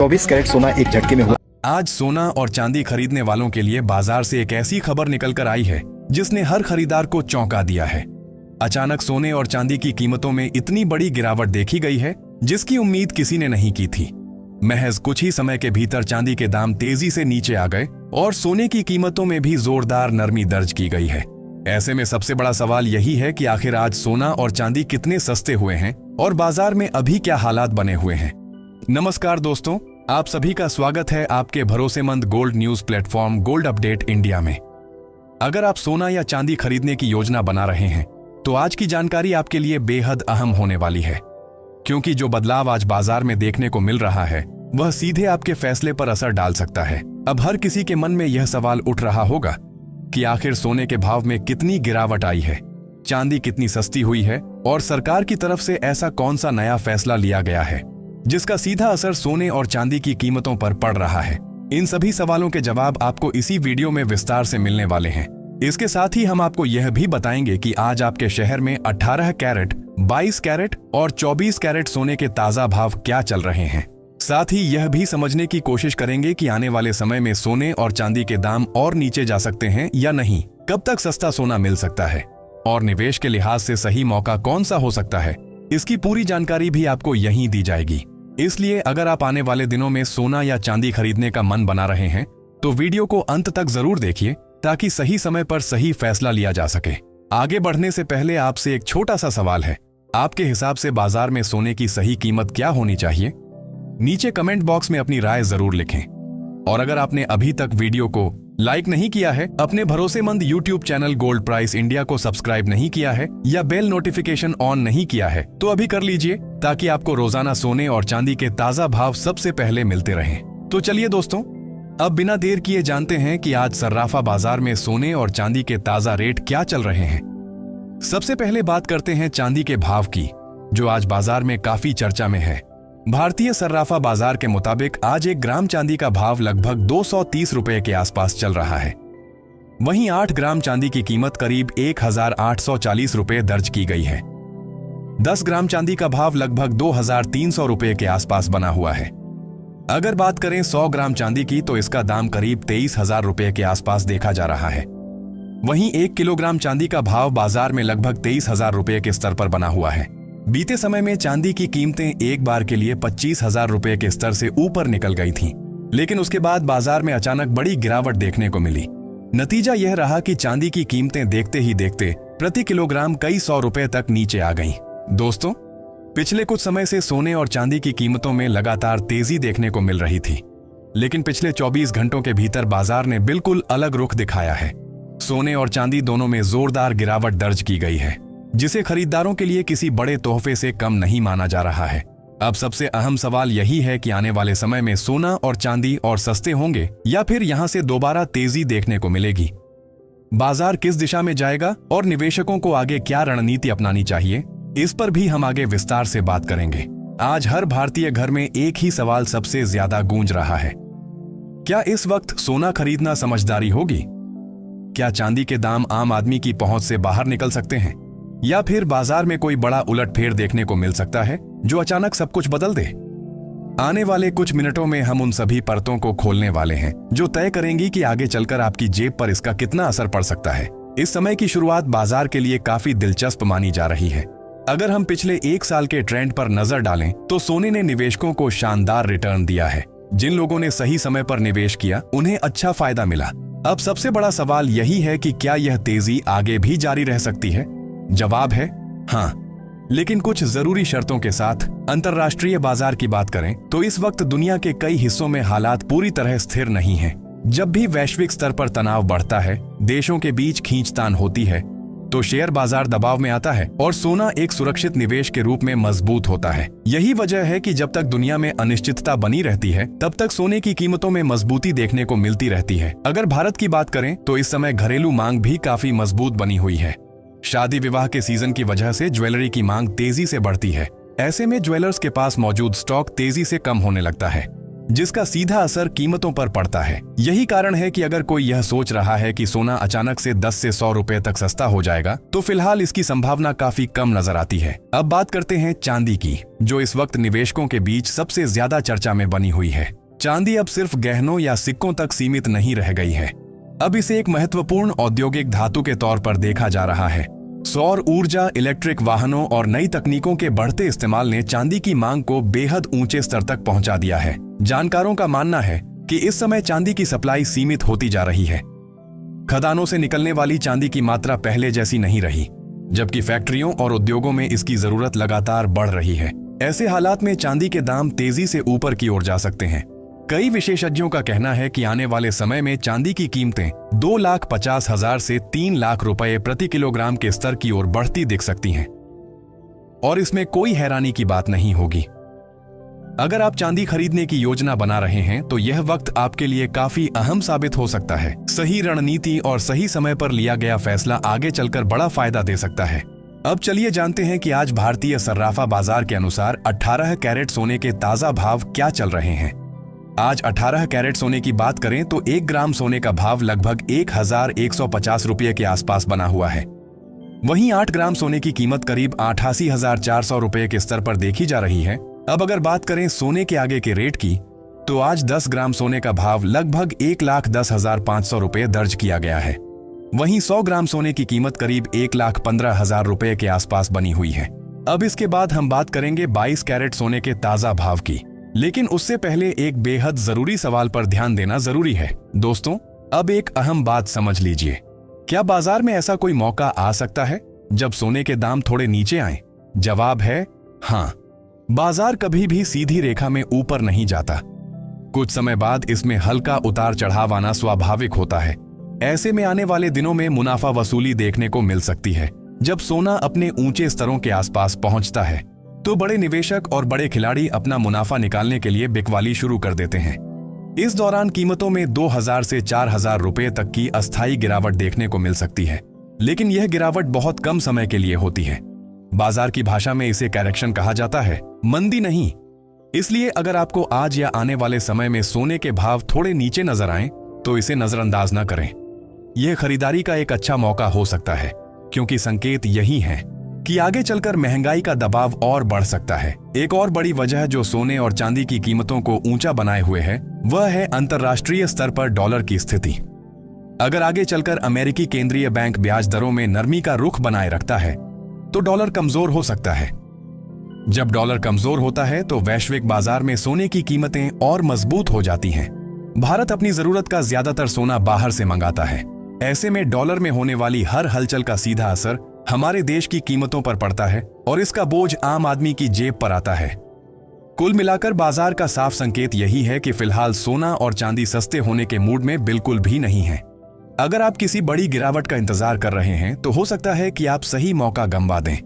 24 carat सोना एक झटके में हुआ। आज सोना और चांदी खरीदने वालों के लिए बाजार से एक ऐसी खबर निकल कर आई है जिसने हर खरीदार को चौंका दिया है। अचानक सोने और चांदी की कीमतों में इतनी बड़ी गिरावट देखी गई है जिसकी उम्मीद किसी ने नहीं की थी। महज कुछ ही समय के भीतर चांदी के दाम तेजी से नीचे आ गए और सोने की कीमतों में भी जोरदार नरमी दर्ज की गई है। ऐसे में सबसे बड़ा सवाल यही है कि आखिर आज सोना और चांदी कितने सस्ते हुए हैं और बाजार में अभी क्या हालात बने हुए हैं। नमस्कार दोस्तों, आप सभी का स्वागत है आपके भरोसेमंद gold news platform gold update India में। अगर आप सोना या चांदी खरीदने की योजना बना रहे हैं तो आज की जानकारी आपके लिए बेहद अहम होने वाली है, क्योंकि जो बदलाव आज बाजार में देखने को मिल रहा है वह सीधे आपके फैसले पर असर डाल सकता है। अब हर किसी के मन में यह सवाल उठ रहा होगा कि आखिर सोने के भाव में कितनी गिरावट आई है, चांदी कितनी सस्ती हुई है और सरकार की तरफ से ऐसा कौन सा नया फैसला लिया गया है जिसका सीधा असर सोने और चांदी की कीमतों पर पड़ रहा है। इन सभी सवालों के जवाब आपको इसी वीडियो में विस्तार से मिलने वाले हैं। इसके साथ ही हम आपको यह भी बताएंगे कि आज आपके शहर में 18 कैरेट, 22 कैरेट और 24 कैरेट सोने के ताजा भाव क्या चल रहे हैं। साथ ही यह भी समझने की कोशिश करेंगे कि आने वाले समय में सोने और चांदी के दाम और नीचे जा सकते हैं या नहीं, कब तक सस्ता सोना मिल सकता है और निवेश के लिहाज से सही मौका कौन सा हो सकता है। इसकी पूरी जानकारी भी आपको यहीं दी जाएगी। इसलिए अगर आप आने वाले दिनों में सोना या चांदी खरीदने का मन बना रहे हैं तो वीडियो को अंत तक जरूर देखिए ताकि सही समय पर सही फैसला लिया जा सके। आगे बढ़ने से पहले आपसे एक छोटा सा सवाल है, आपके हिसाब से बाजार में सोने की सही कीमत क्या होनी चाहिए? नीचे कमेंट बॉक्स में अपनी राय जरूर लिखें। और अगर आपने अभी तक वीडियो को लाइक नहीं किया है, अपने भरोसेमंद YouTube channel gold price India को सब्सक्राइब नहीं किया है या बेल नोटिफिकेशन ऑन नहीं किया है तो अभी कर लीजिए ताकि आपको रोजाना सोने और चांदी के ताजा भाव सबसे पहले मिलते रहें। तो चलिए दोस्तों, अब बिना देर किए जानते हैं कि आज सर्राफा बाजार में सोने और चांदी के ताजा रेट क्या चल रहे हैं। सबसे पहले बात करते हैं चांदी के भाव की, जो आज बाजार में काफी चर्चा में है। भारतीय सर्राफा बाजार के मुताबिक आज 1 ग्राम चांदी का भाव लगभग 230 रुपए के आसपास चल रहा है। वहीं 8 ग्राम चांदी की कीमत करीब 1840 रुपए दर्ज की गई है। 10 ग्राम चांदी का भाव लगभग 2300 रुपए के आसपास बना हुआ है। अगर बात करें 100 ग्राम चांदी की तो इसका दाम करीब 23,000 रुपए के आसपास देखा जा रहा है। वहीं 1 किलोग्राम चांदी का भाव बाजार में लगभग 23,000 रुपए के स्तर पर बना हुआ है। बीते समय में चांदी की कीमतें एक बार के लिए 25,000 रुपए के स्तर से ऊपर निकल गई थीं, लेकिन उसके बाद बाजार में अचानक बड़ी गिरावट देखने को मिली। नतीजा यह रहा कि चांदी की कीमतें देखते ही देखते प्रति किलोग्राम कई 100 रुपए तक नीचे आ गईं। दोस्तों, पिछले कुछ समय से सोने और चांदी की कीमतों में लगातार तेजी देखने को मिल रही थी, लेकिन पिछले 24 घंटों के भीतर बाजार ने बिल्कुल अलग रुख दिखाया है। सोने और चांदी दोनों में जोरदार गिरावट दर्ज की गई है, जिसे खरीदारों के लिए किसी बड़े तोहफे से कम नहीं माना जा रहा है। अब सबसे अहम सवाल यही है कि आने वाले समय में सोना और चांदी और सस्ते होंगे या फिर यहां से दोबारा तेजी देखने को मिलेगी। बाजार किस दिशा में जाएगा और निवेशकों को आगे क्या रणनीति अपनानी चाहिए, इस पर भी हम आगे विस्तार से बात करेंगे। आज हर भारतीय घर में एक ही सवाल सबसे ज्यादा गूंज रहा है, क्या इस वक्त सोना खरीदना समझदारी होगी? क्या चांदी के दाम आम आदमी की पहुंच से बाहर निकल सकते हैं या फिर बाजार में कोई बड़ा उलटफेर देखने को मिल सकता है जो अचानक सब कुछ बदल दे? आने वाले कुछ मिनटों में हम उन सभी परतों को खोलने वाले हैं जो तय करेंगी कि आगे चलकर आपकी जेब पर इसका कितना असर पड़ सकता है। इस समय की शुरुआत बाजार के लिए काफी दिलचस्प मानी जा रही है। अगर हम पिछले 1 साल के ट्रेंड पर नजर डालें तो सोने ने निवेशकों को शानदार रिटर्न दिया है। जिन लोगों ने सही समय पर निवेश किया उन्हें अच्छा फायदा मिला। अब सबसे बड़ा सवाल यही है कि क्या यह तेजी आगे भी जारी रह सकती है? जवाब है हाँ, लेकिन कुछ जरूरी शर्तों के साथ। अंतर्राष्ट्रीय बाजार की बात करें तो इस वक्त दुनिया के कई हिस्सों में हालात पूरी तरह स्थिर नहीं हैं। जब भी वैश्विक स्तर पर तनाव बढ़ता है, देशों के बीच खींचतान होती है, तो शेयर बाजार दबाव में आता है और सोना एक सुरक्षित निवेश के रूप में मजबूत होता है। यही वजह है कि जब तक दुनिया में अनिश्चितता बनी रहती है तब तक सोने की कीमतों में मजबूती देखने को मिलती रहती है। अगर भारत की बात करें तो इस समय घरेलू मांग भी काफी मजबूत बनी हुई है। शादी विवाह के सीजन की वजह से ज्वेलरी की मांग तेजी से बढ़ती है। ऐसे में ज्वेलर्स के पास मौजूद स्टॉक तेजी से कम होने लगता है। जिसका सीधा असर कीमतों पर पड़ता है। यही कारण है कि अगर कोई यह सोच रहा है कि सोना अचानक से 10 से 100 रुपए तक सस्ता हो जाएगा, तो फिलहाल इसकी संभावना काफी कम नजर आती है। अब बात करते हैं चांदी की, जो इस वक्त निवेशकों के बीच सबसे ज्यादा चर्चा में बनी हुई है। चांदी अब सिर्फ गहनों या सिक्कों तक सीमित नहीं रह गई है। अब इसे एक महत्वपूर्ण औद्योगिक धातु के तौर पर देखा जा रहा है। सौर ऊर्जा, इलेक्ट्रिक वाहनों और नई तकनीकों के बढ़ते इस्तेमाल ने चांदी की मांग को बेहद ऊंचे स्तर तक पहुंचा दिया है। जानकारों का मानना है कि इस समय चांदी की सप्लाई सीमित होती जा रही है। खदानों से निकलने वाली चांदी की मात्रा पहले जैसी नहीं रही, जबकि फैक्ट्रियों और उद्योगों में इसकी जरूरत लगातार बढ़ रही है। ऐसे हालात में चांदी के दाम तेजी से ऊपर की ओर जा सकते हैं। कई विशेषज्ञों का कहना है कि आने वाले समय में चांदी की कीमतें 2,50,000 से 3 लाख रुपए प्रति किलोग्राम के स्तर की ओर बढ़ती दिख सकती हैं। और इसमें कोई हैरानी की बात नहीं होगी। अगर आप चांदी खरीदने की योजना बना रहे हैं तो यह वक्त आपके लिए काफी अहम साबित हो सकता है। सही रणनीति और सही समय पर लिया गया फैसला आगे चलकर बड़ा फायदा दे सकता है। अब चलिए जानते हैं कि आज भारतीय सर्राफा बाजार के अनुसार 18 कैरेट सोने के ताजा भाव क्या चल रहे हैं। आज 18 कैरेट सोने की बात करें तो 1 ग्राम सोने का भाव लगभग 1,150 रुपये के आसपास बना हुआ है। वहीं 8 ग्राम सोने की कीमत करीब 88,400 रुपये के स्तर पर देखी जा रही है। अब अगर बात करें सोने के आगे के रेट की, तो आज 10 ग्राम सोने का भाव लगभग 1,10,500 रुपये दर्ज किया गया है। वहीं 100 ग्राम सोने की कीमत करीब 1,15,000 रुपये के आसपास बनी हुई है। अब इसके बाद हम बात करेंगे 22 कैरेट सोने के ताजा भाव की, लेकिन उससे पहले एक बेहद जरूरी सवाल पर ध्यान देना जरूरी है। दोस्तों, अब एक अहम बात समझ लीजिए, क्या बाजार में ऐसा कोई मौका आ सकता है जब सोने के दाम थोड़े नीचे आए? जवाब है हाँ। बाजार कभी भी सीधी रेखा में ऊपर नहीं जाता। कुछ समय बाद इसमें हल्का उतार चढ़ाव आना स्वाभाविक होता है। ऐसे में आने वाले दिनों में मुनाफा वसूली देखने को मिल सकती है। जब सोना अपने ऊंचे स्तरों के आसपास पहुंचता है तो बड़े निवेशक और बड़े खिलाड़ी अपना मुनाफा निकालने के लिए बिकवाली शुरू कर देते हैं। इस दौरान कीमतों में 2,000 से 4,000 रुपये तक की अस्थायी गिरावट देखने को मिल सकती है, लेकिन यह गिरावट बहुत कम समय के लिए होती है। बाजार की भाषा में इसे करेक्शन कहा जाता है, मंदी नहीं। इसलिए अगर आपको आज या आने वाले समय में सोने के भाव थोड़े नीचे नजर आएं, तो इसे नजरअंदाज न करें। यह खरीदारी का एक अच्छा मौका हो सकता है, क्योंकि संकेत यही है कि आगे चलकर महंगाई का दबाव और बढ़ सकता है। एक और बड़ी वजह जो सोने और चांदी की कीमतों को ऊंचा बनाए हुए है, वह है अंतर्राष्ट्रीय स्तर पर डॉलर की स्थिति। अगर आगे चलकर अमेरिकी केंद्रीय बैंक ब्याज दरों में नरमी का रुख बनाए रखता है, तो डॉलर कमजोर हो सकता है। जब डॉलर कमजोर होता है तो वैश्विक बाजार में सोने की कीमतें और मजबूत हो जाती हैं। भारत अपनी जरूरत का ज्यादातर सोना बाहर से मंगाता है। ऐसे में डॉलर में होने वाली हर हलचल का सीधा असर हमारे देश की कीमतों पर पड़ता है और इसका बोझ आम आदमी की जेब पर आता है। कुल मिलाकर बाजार का साफ संकेत यही है कि फिलहाल सोना और चांदी सस्ते होने के मूड में बिल्कुल भी नहीं है। अगर आप किसी बड़ी गिरावट का इंतजार कर रहे हैं तो हो सकता है कि आप सही मौका गंवा दें।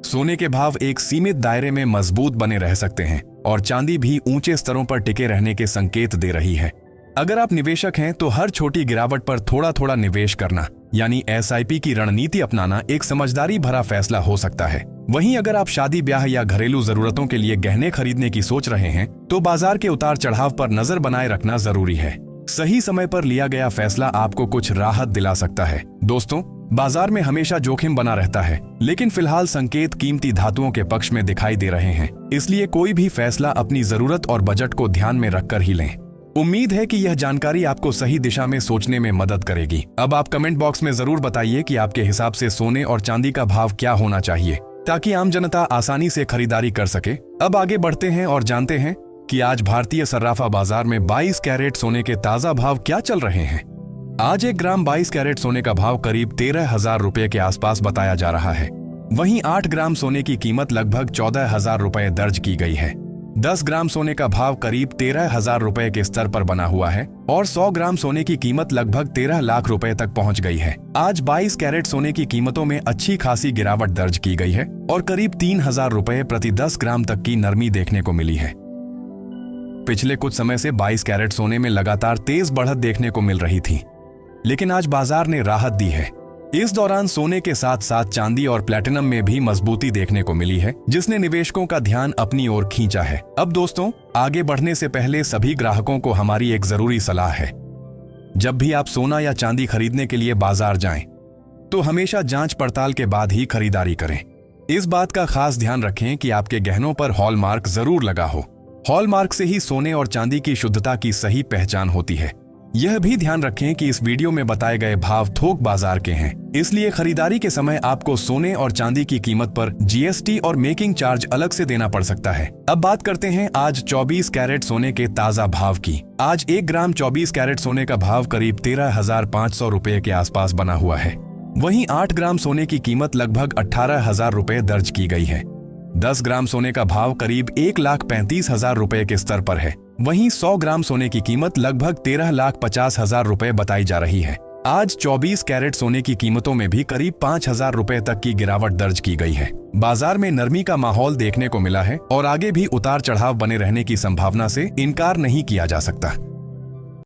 सोने के भाव एक सीमित दायरे में मजबूत बने रह सकते हैं और चांदी भी ऊंचे स्तरों पर टिके रहने के संकेत दे रही है। अगर आप निवेशक हैं तो हर छोटी गिरावट पर थोड़ा थोड़ा निवेश करना, यानी SIP की रणनीति अपनाना एक समझदारी भरा फैसला हो सकता है। वहीं अगर आप शादी ब्याह या घरेलू जरूरतों के लिए गहने खरीदने की सोच रहे हैं तो बाजार के उतार चढ़ाव पर नजर बनाए रखना जरूरी है। सही समय पर लिया गया फैसला आपको कुछ राहत दिला सकता है। दोस्तों, बाजार में हमेशा जोखिम बना रहता है, लेकिन फिलहाल संकेत कीमती धातुओं के पक्ष में दिखाई दे रहे हैं। इसलिए कोई भी फैसला अपनी जरूरत और बजट को ध्यान में रखकर ही लें। उम्मीद है कि यह जानकारी आपको सही दिशा में सोचने में मदद करेगी। अब आप कमेंट बॉक्स में जरूर बताइए कि आपके हिसाब से सोने और चांदी का भाव क्या होना चाहिए, ताकि आम जनता आसानी से खरीदारी कर सके। अब आगे बढ़ते हैं और जानते हैं कि आज भारतीय सर्राफा बाजार में 22 कैरेट सोने के ताजा भाव क्या चल रहे हैं। आज 1 ग्राम 22 कैरेट सोने का भाव करीब 13,000 रुपये के आसपास बताया जा रहा है। वहीं 8 ग्राम सोने की कीमत लगभग 14,000 रुपये दर्ज की गई है। 10 ग्राम सोने का भाव करीब 13,000 रुपये के स्तर पर बना हुआ है और 100 ग्राम सोने की कीमत लगभग 13 लाख रुपए तक पहुंच गई है। आज 22 कैरेट सोने की कीमतों में अच्छी खासी गिरावट दर्ज की गई है और करीब 3,000 रुपए प्रति 10 ग्राम तक की नरमी देखने को मिली है। पिछले कुछ समय से 22 कैरेट सोने में लगातार तेज बढ़त देखने को मिल रही थी, लेकिन आज बाजार ने राहत दी है। इस दौरान सोने के साथ साथ चांदी और प्लेटिनम में भी मजबूती देखने को मिली है, जिसने निवेशकों का ध्यान अपनी ओर खींचा है। अब दोस्तों, आगे बढ़ने से पहले सभी ग्राहकों को हमारी एक जरूरी सलाह है। जब भी आप सोना या चांदी खरीदने के लिए बाजार जाएं, तो हमेशा जांच पड़ताल के बाद ही खरीदारी करें। इस बात का खास ध्यान रखें कि आपके गहनों पर हॉलमार्क जरूर लगा हो। हॉलमार्क से ही सोने और चांदी की शुद्धता की सही पहचान होती है। यह भी ध्यान रखें कि इस वीडियो में बताए गए भाव थोक बाजार के हैं, इसलिए खरीदारी के समय आपको सोने और चांदी की कीमत पर जीएसटी और मेकिंग चार्ज अलग से देना पड़ सकता है। अब बात करते हैं आज 24 कैरेट सोने के ताजा भाव की। आज 1 ग्राम 24 कैरेट सोने का भाव करीब 13,500 रुपए के आसपास बना हुआ है। वहीं 8 ग्राम सोने की कीमत लगभग 18,000 रुपए दर्ज की गई है। 10 ग्राम सोने का भाव करीब 1,35,000 रुपए के स्तर पर है। वहीं 100 ग्राम सोने की कीमत लगभग 13,50,000 रुपए बताई जा रही है। आज 24 कैरेट सोने की कीमतों में भी करीब 5,000 रुपए तक की गिरावट दर्ज की गई है। बाजार में नरमी का माहौल देखने को मिला है और आगे भी उतार चढ़ाव बने रहने की संभावना से इनकार नहीं किया जा सकता।